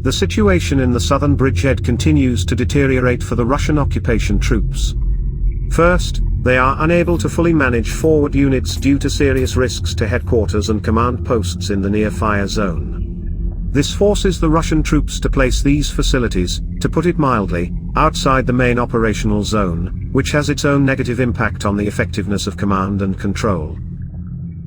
The situation in the southern bridgehead continues to deteriorate for the Russian occupation troops. First, they are unable to fully manage forward units due to serious risks to headquarters and command posts in the near-fire zone. This forces the Russian troops to place these facilities, to put it mildly, outside the main operational zone, which has its own negative impact on the effectiveness of command and control.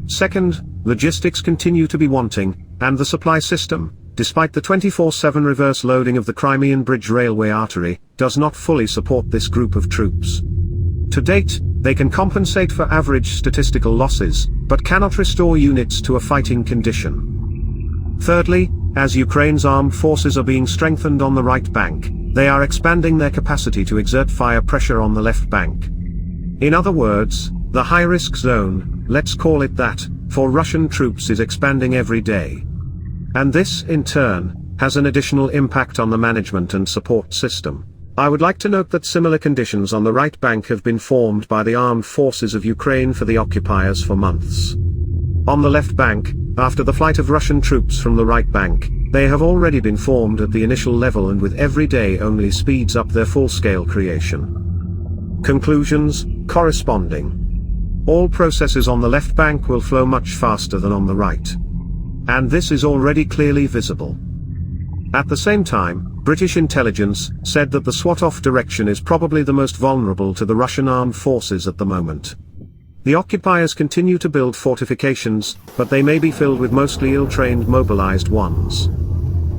Second, logistics continue to be wanting, and the supply system, despite the 24/7 reverse loading of the Crimean Bridge railway artery, does not fully support this group of troops. To date, they can compensate for average statistical losses, but cannot restore units to a fighting condition. Thirdly, as Ukraine's armed forces are being strengthened on the right bank, they are expanding their capacity to exert fire pressure on the left bank. In other words, the high-risk zone, let's call it that, for Russian troops is expanding every day. And this, in turn, has an additional impact on the management and support system. I would like to note that similar conditions on the right bank have been formed by the armed forces of Ukraine for the occupiers for months. On the left bank, after the flight of Russian troops from the right bank, they have already been formed at the initial level and with every day only speeds up their full-scale creation. Conclusions, corresponding. All processes on the left bank will flow much faster than on the right. And this is already clearly visible. At the same time, British intelligence said that the Swatov direction is probably the most vulnerable to the Russian armed forces at the moment. The occupiers continue to build fortifications, but they may be filled with mostly ill-trained mobilized ones.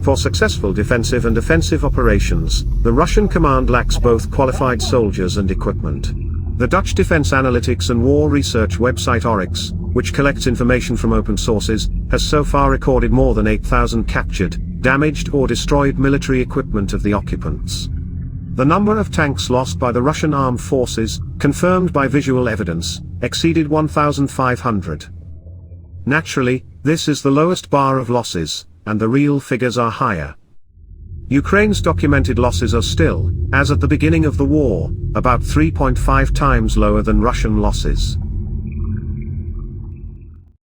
For successful defensive and offensive operations, the Russian command lacks both qualified soldiers and equipment. The Dutch defense analytics and war research website Oryx, which collects information from open sources, has so far recorded more than 8,000 captured, damaged or destroyed military equipment of the occupants. The number of tanks lost by the Russian armed forces, confirmed by visual evidence, exceeded 1,500. Naturally, this is the lowest bar of losses, and the real figures are higher. Ukraine's documented losses are still, as at the beginning of the war, about 3.5 times lower than Russian losses.